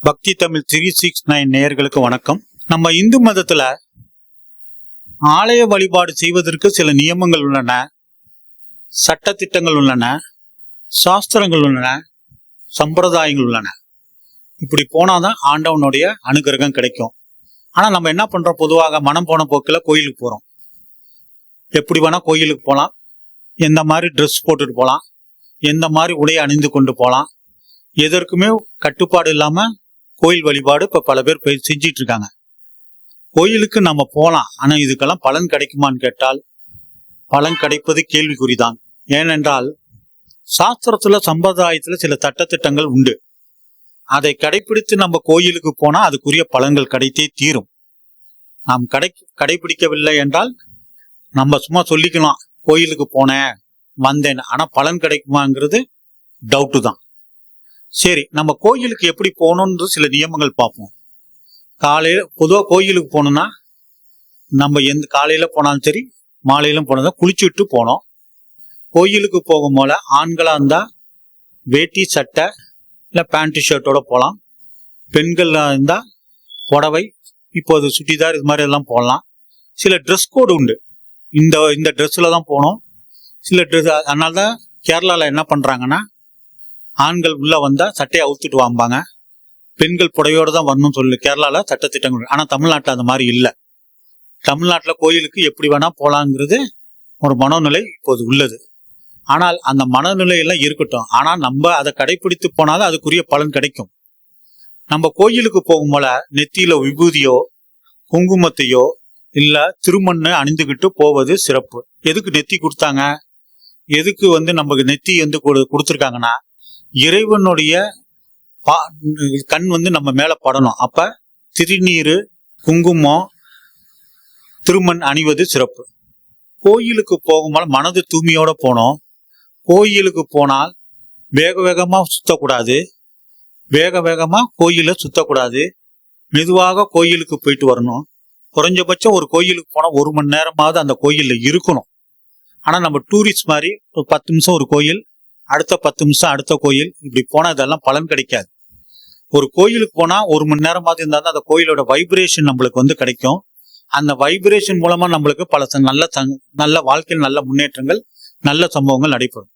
பக்தி தமிழ் 369 நேயர்களுக்கு வணக்கம். நம்ம இந்து மதத்துல ஆலய வழிபாடு செய்வதற்கு சில நியமங்கள் உள்ளன, சட்டத்திட்டங்கள் உள்ளன, சாஸ்திரங்கள் உள்ளன, சம்பிரதாயங்கள் உள்ளன. இப்படி போனாதான் ஆண்டவனுடைய அனுகிரகம் கிடைக்கும். ஆனா நம்ம என்ன பண்றோம், பொதுவாக மனம் போன போக்கில் கோயிலுக்கு போறோம். எப்படி வேணா கோயிலுக்கு போகலாம், எந்த மாதிரி ட்ரெஸ் போட்டுட்டு போகலாம், எந்த மாதிரி உடையை அணிந்து கொண்டு போகலாம். எதற்குமே கட்டுப்பாடு இல்லாம கோயில் வழிபாடு இப்ப பல பேர் போய் செஞ்சிட்டு இருக்காங்க. கோயிலுக்கு நம்ம போகலாம், ஆனா இதுக்கெல்லாம் பலன் கிடைக்குமான்னு கேட்டால் பலன் கிடைப்பது கேள்விக்குறிதான். ஏனென்றால் சாஸ்திரத்துல சம்பிரதாயத்துல சில சட்டத்திட்டங்கள் உண்டு. அதை கடைபிடித்து நம்ம கோயிலுக்கு போனா அதுக்குரிய பலன்கள் கிடைத்தே தீரும். நாம் கடைபிடிக்கவில்லை என்றால் நம்ம சும்மா சொல்லிக்கலாம், கோயிலுக்கு போனேன் வந்தேன், ஆனா பலன் கிடைக்குமாங்கிறது டவுட்டு தான். சரி, நம்ம கோயிலுக்கு எப்படி போகணும்னு சில நியமங்கள் பார்ப்போம். காலையில் பொதுவாக கோயிலுக்கு போகணும்னா நம்ம எந்த காலையில் போனாலும் சரி மாலையிலும் போனதான் குளிச்சுட்டு போனோம். கோயிலுக்கு போகும் போல ஆண்களாக இருந்தால் வேட்டி சட்டை இல்லை பேண்ட் ஷர்ட்டோட போகலாம். பெண்களாக இருந்தால் புடவை, இப்போது சுட்டிதார், இது மாதிரி எல்லாம் போடலாம். சில ட்ரெஸ் கோடு உண்டு. இந்த ட்ரெஸ்ஸில் தான் போகணும். சில ட்ரெஸ், அதனால தான் கேரளாவில் என்ன பண்ணுறாங்கன்னா, ஆண்கள் உள்ள வந்தா சட்டையை அவுத்துட்டு வாம்பாங்க, பெண்கள் புடவையோடு தான் வரணும்னு சொல்லி கேரளாவில் சட்டத்திட்டங்கள். ஆனால் தமிழ்நாட்டில் அந்த மாதிரி இல்லை. தமிழ்நாட்டில் கோயிலுக்கு எப்படி வேணா போகலாங்கிறது ஒரு மனோநிலை இப்போது உள்ளது. ஆனால் அந்த மனநிலையெல்லாம் இருக்கட்டும், ஆனால் நம்ம அதை கடைபிடித்து போனாலும் அதுக்குரிய பலன் கிடைக்கும். நம்ம கோயிலுக்கு போகும் போல நெத்தியில விபூதியோ குங்குமத்தையோ இல்ல திருமண்ணை அணிந்துகிட்டு போவது சிறப்பு. எதுக்கு நெத்தி கொடுத்தாங்க, எதுக்கு நமக்கு நெத்தி கொடுத்துருக்காங்கன்னா, இறைவனுடைய கண் நம்ம மேல படணும். அப்ப திருநீரு குங்குமம் திருமண் அணிவது சிறப்பு. கோயிலுக்கு போகும்போது மனது தூய்மையோட போனோம். கோயிலுக்கு போனால் வேக வேகமா சுத்தக்கூடாது, வேக வேகமா கோயில சுத்தக்கூடாது. மெதுவாக கோயிலுக்கு போயிட்டு வரணும். குறைஞ்சபட்சம் ஒரு கோயிலுக்கு போனா 1 மணி நேரமாவது அந்த கோயில்ல இருக்கணும். ஆனா நம்ம டூரிஸ்ட் மாதிரி ஒரு 10 நிமிஷம் ஒரு கோயில், அடுத்த 10 நிமிஷம் அடுத்த கோயில், இப்படி போனா இதெல்லாம் பலன் கிடைக்காது. ஒரு கோயிலுக்கு போனா 1 மணி நேரமாவது இருந்தால் தான் அந்த கோயிலோட வைப்ரேஷன் நம்மளுக்கு கிடைக்கும். அந்த வைப்ரேஷன் மூலமா நம்மளுக்கு பல நல்ல வாழ்க்கையில் நல்ல முன்னேற்றங்கள், நல்ல சம்பவங்கள் நடைபெறும்.